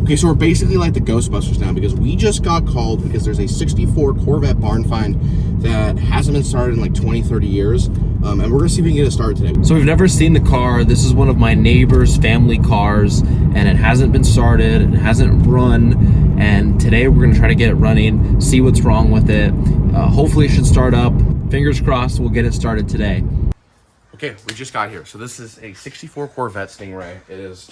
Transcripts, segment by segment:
Okay, so we're basically like the Ghostbusters now because we just got called because there's a 64 Corvette barn find that hasn't been started in like 20, 30 years. And we're gonna see if we can get it started today. So we've never seen the car. This is one of my neighbor's family cars, and it hasn't been started, it hasn't run, and today we're gonna try to get it running, see what's wrong with it. Hopefully it should start up. Fingers crossed we'll get it started today. Okay, we just got here. So this is a 64 Corvette Stingray. It is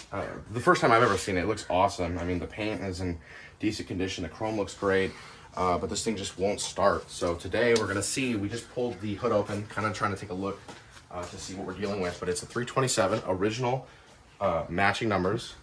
the first time I've ever seen it. It looks awesome. I mean, the paint is in decent condition. The chrome looks great, but this thing just won't start. So today we're gonna see, we just pulled the hood open, kind of trying to take a look to see what we're dealing with, but it's a 327 original matching numbers.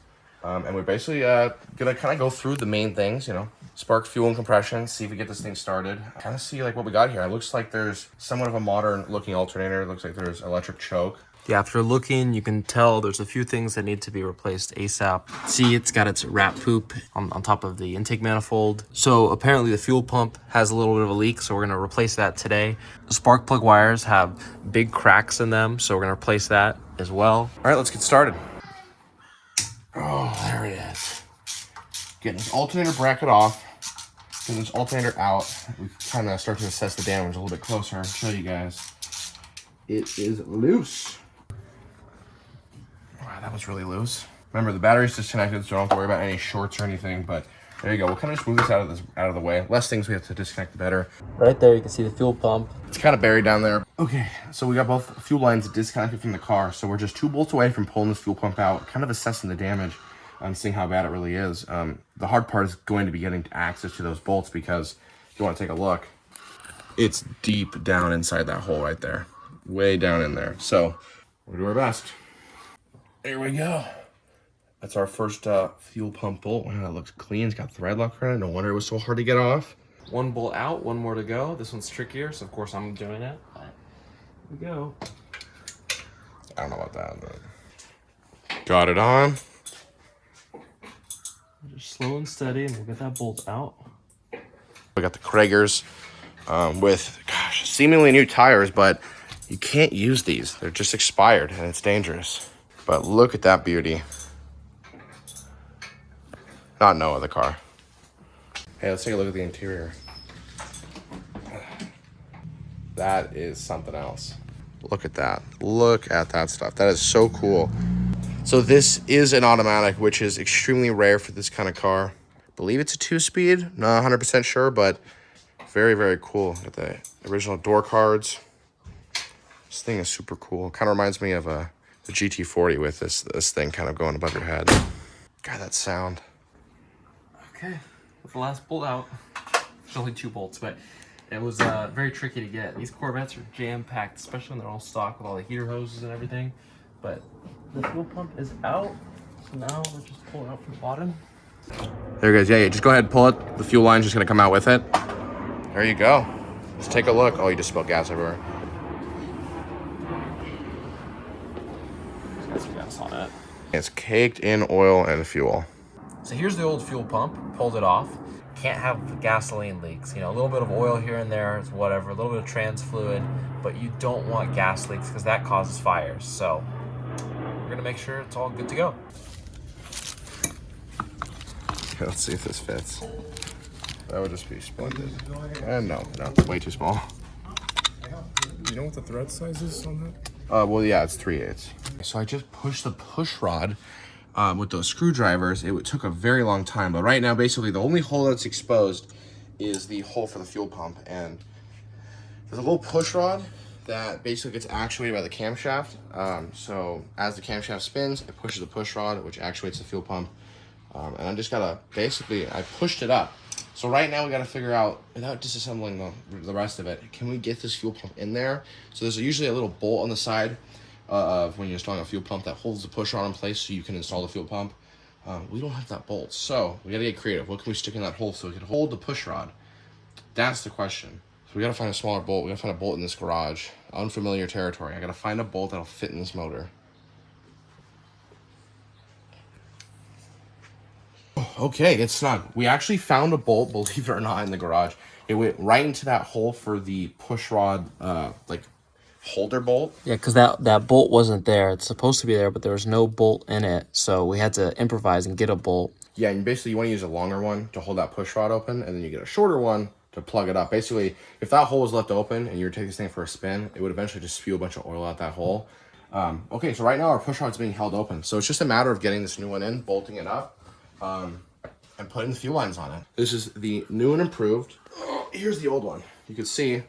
And we're basically gonna kind of go through the main things, you know, spark, fuel, and compression, see if we get this thing started. Kind of see like what we got here. It looks like there's somewhat of a modern looking alternator. It looks like there's electric choke. Yeah, after looking, you can tell there's a few things that need to be replaced ASAP. See, it's got its rat poop on top of the intake manifold. So apparently the fuel pump has a little bit of a leak, so we're gonna replace that today. The spark plug wires have big cracks in them, so we're gonna replace that as well. All right, let's get started. Oh, there it is. Getting this alternator bracket off, getting this alternator out. We kind of start to assess the damage a little bit closer and show you guys. It is loose. Wow, that was really loose. Remember, the battery's disconnected, so don't have to worry about any shorts or anything, but there you go. We'll kind of just move this out of the way. Less things we have to disconnect, the better. Right there, you can see the fuel pump. It's kind of buried down there. Okay, so we got both fuel lines disconnected from the car, so we're just 2 bolts away from pulling this fuel pump out, kind of assessing the damage and seeing how bad it really is. The hard part is going to be getting access to those bolts because if you want to take a look, it's deep down inside that hole right there. Way down in there. So we'll do our best. There we go. That's our first fuel pump bolt. Wow, that looks clean. It's got thread lock on it. No wonder it was so hard to get off. One bolt out, one more to go. This one's trickier, so of course I'm doing it. But here we go. I don't know about that, but got it on. Just slow and steady, and we'll get that bolt out. We got the Kragers with, gosh, seemingly new tires, but you can't use these. They're just expired, and it's dangerous. But look at that beauty. Not Noah, the car. Hey, let's take a look at the interior. That is something else. Look at that. Look at that stuff. That is so cool. So this is an automatic, which is extremely rare for this kind of car. I believe it's a 2-speed. Not 100% sure, but very, very cool. Got the original door cards. This thing is super cool. Kind of reminds me of the GT40 with this thing kind of going above your head. God, that sound. Okay, with the last bolt out, there's only 2 bolts, but it was very tricky to get. These Corvettes are jam-packed, especially when they're all stock with all the heater hoses and everything. But the fuel pump is out, so now we'll just pull it out from the bottom. There it goes. Yeah, just go ahead and pull it. The fuel line's just gonna come out with it. There you go. Let's take a look. Oh, you just spilled gas everywhere. Got some gas on it. It's caked in oil and fuel. So here's the old fuel pump, pulled it off. Can't have gasoline leaks. You know, a little bit of oil here and there, it's whatever, a little bit of trans fluid, but you don't want gas leaks because that causes fires. So we're gonna make sure it's all good to go. Okay, let's see if this fits. That would just be splendid. And no, way too small. You know what the thread size is on that? Well, yeah, it's 3/8. So I just pushed the push rod with those screwdrivers. It took a very long time, but right now, basically, the only hole that's exposed is the hole for the fuel pump. And there's a little push rod that basically gets actuated by the camshaft. So as the camshaft spins, it pushes the push rod, which actuates the fuel pump. And I just gotta, basically, I pushed it up. So right now we gotta figure out, without disassembling the rest of it, can we get this fuel pump in there? So there's usually a little bolt on the side of when you're installing a fuel pump that holds the push rod in place so you can install the fuel pump. We don't have that bolt, so we gotta get creative. What can we stick in that hole so we can hold the push rod? That's the question. So we gotta find a smaller bolt. We gotta find a bolt in this garage. Unfamiliar territory. I gotta find a bolt that'll fit in this motor. Okay, it's snug. We actually found a bolt, believe it or not, in the garage. It went right into that hole for the push rod, like holder bolt. Yeah, because that bolt wasn't there. It's supposed to be there, but there was no bolt in it. So we had to improvise and get a bolt. Yeah, and basically you want to use a longer one to hold that push rod open, and then you get a shorter one to plug it up. Basically, if that hole was left open and you were taking this thing for a spin, it would eventually just spew a bunch of oil out that hole. Okay, so right now our push rod's being held open. So it's just a matter of getting this new one in, bolting it up, and putting the fuel lines on it. This is the new and improved. Here's the old one. You can see,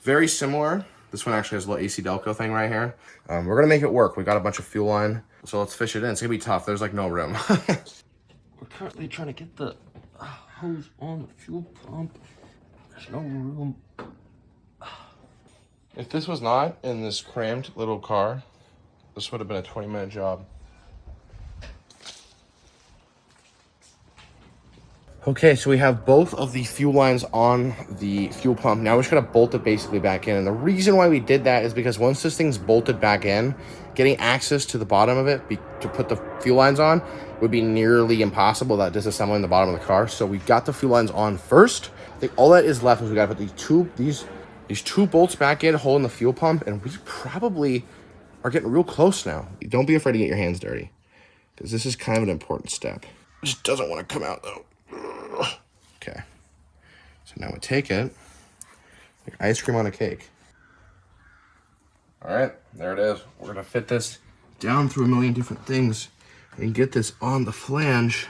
very similar. This one actually has a little AC Delco thing right here. We're gonna make it work. We got a bunch of fuel line, so let's fish it in. It's gonna be tough. There's like no room. We're currently trying to get the hose on the fuel pump. There's no room. If this was not in this crammed little car, this would have been a 20-minute job. Okay, so we have both of the fuel lines on the fuel pump. Now we're just gonna bolt it basically back in. And the reason why we did that is because once this thing's bolted back in, getting access to the bottom of it to put the fuel lines on would be nearly impossible without disassembling the bottom of the car. So we got the fuel lines on first. I think all that is left is we gotta put these two bolts back in, holding the fuel pump, and we probably are getting real close now. Don't be afraid to get your hands dirty, because this is kind of an important step. It just doesn't want to come out though. Okay, so now we take it like ice cream on a cake. All right, there it is. We're gonna fit this down through a million different things and get this on the flange.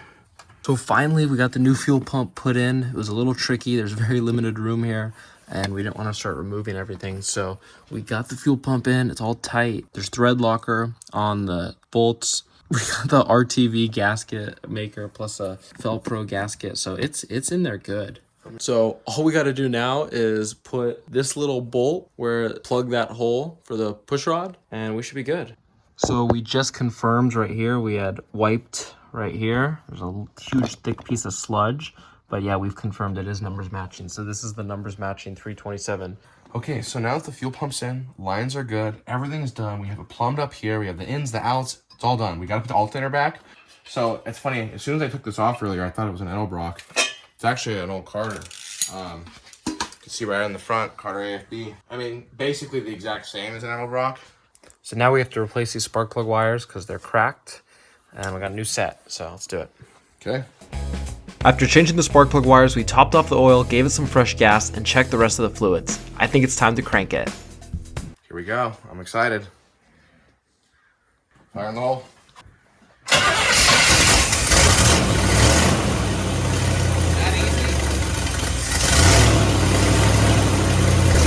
So finally we got the new fuel pump put in. It was a little tricky. There's very limited room here, and we didn't want to start removing everything. So we got the fuel pump in. It's all tight. There's thread locker on the bolts. We got the RTV gasket maker plus a Felpro gasket. So it's in there good. So all we got to do now is put this little bolt plug that hole for the push rod, and we should be good. So we just confirmed right here. We had wiped right here. There's a huge thick piece of sludge, but yeah, we've confirmed it is numbers matching. So this is the numbers matching 327. Okay, so now that the fuel pump's in, lines are good, everything's done. We have it plumbed up here. We have the ins, the outs. It's all done. We got to put the alternator back. So it's funny. As soon as I took this off earlier, I thought it was an Edelbrock. It's actually an old Carter. You can see right on the front, Carter AFB. I mean, basically the exact same as an Edelbrock. So now we have to replace these spark plug wires because they're cracked, and we got a new set. So let's do it. Okay. After changing the spark plug wires, we topped off the oil, gave it some fresh gas, and checked the rest of the fluids. I think it's time to crank it. Here we go. I'm excited. Fire in the hole.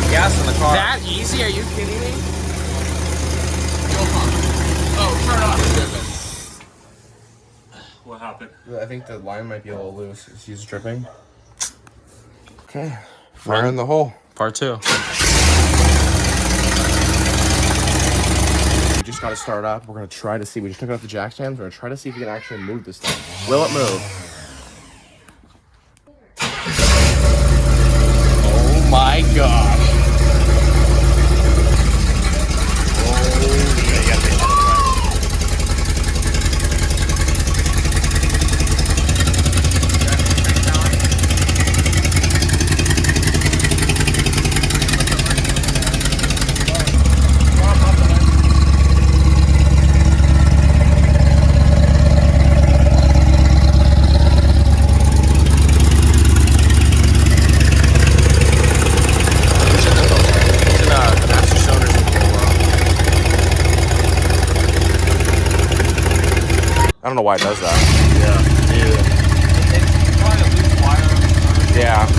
Gas in the car. That easy? Are you kidding me? Oh, turn off. What happened? I think the line might be a little loose. It's dripping. Okay. Fire in the hole. Part 2. We just got to start up. We're going to try to see. We just took out the jack stands. We're going to try to see if we can actually move this thing. Will it move? Oh my gosh. I don't know why it does that. Yeah. Yeah.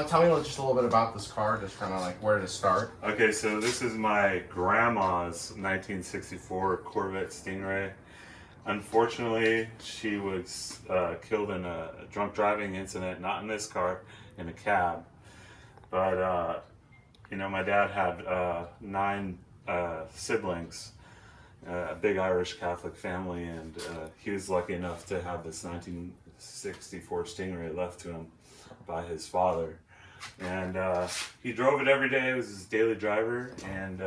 Tell me just a little bit about this car, just kind of like where did it start? Okay, so this is my grandma's 1964 Corvette Stingray. Unfortunately, she was killed in a drunk driving incident, not in this car, in a cab. But, you know, my dad had 9 siblings, a big Irish Catholic family, and he was lucky enough to have this 64 Stingray left to him by his father. And he drove it every day. It was his daily driver. And,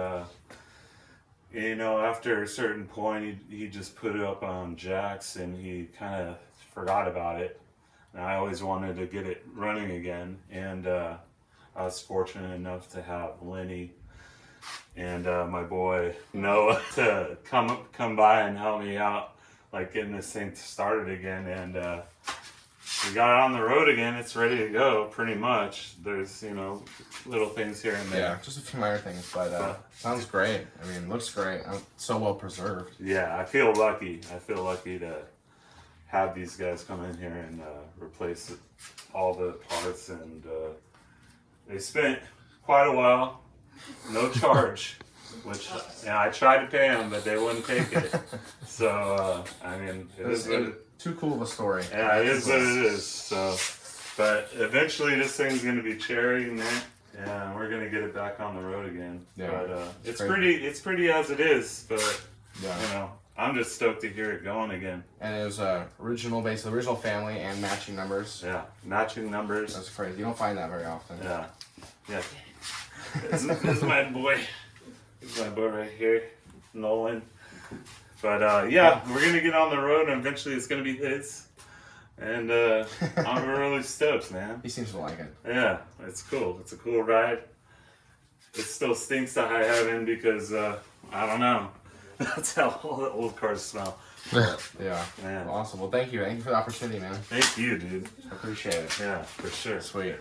you know, after a certain point, he just put it up on jacks and he kind of forgot about it. And I always wanted to get it running again. And I was fortunate enough to have Lenny and my boy Noah to come by and help me out, like getting this thing started again. And we got it on the road again. It's ready to go, pretty much. There's, you know, little things here and there. Yeah, just a few minor things, but sounds great. I mean, looks great. So well preserved. Yeah, I feel lucky. I feel lucky to have these guys come in here and replace all the parts. And they spent quite a while, no charge, which I tried to pay them, but they wouldn't take it. So, I mean, it is what it, too cool of a story. yeah, it is what it is. So, but eventually this thing's going to be cherry and that, and we're going to get it back on the road again. Yeah, But it's great. it's pretty as it is, but Yeah. you know, I'm just stoked to hear it going again. And it was original family and matching numbers. Yeah, matching numbers. That's crazy. You don't find that very often. Yeah, yeah. This is my boy. This is my boy right here, Nolan. But yeah, we're gonna get on the road, and eventually it's gonna be his. And I'm really stoked, man. He seems to like it. Yeah, it's cool. It's a cool ride. It still stinks to high heaven because I don't know. That's how all the old cars smell. Yeah. Man. Awesome. Well, thank you. Thank you for the opportunity, man. Thank you, dude. I appreciate it. Yeah, for sure. Sweet.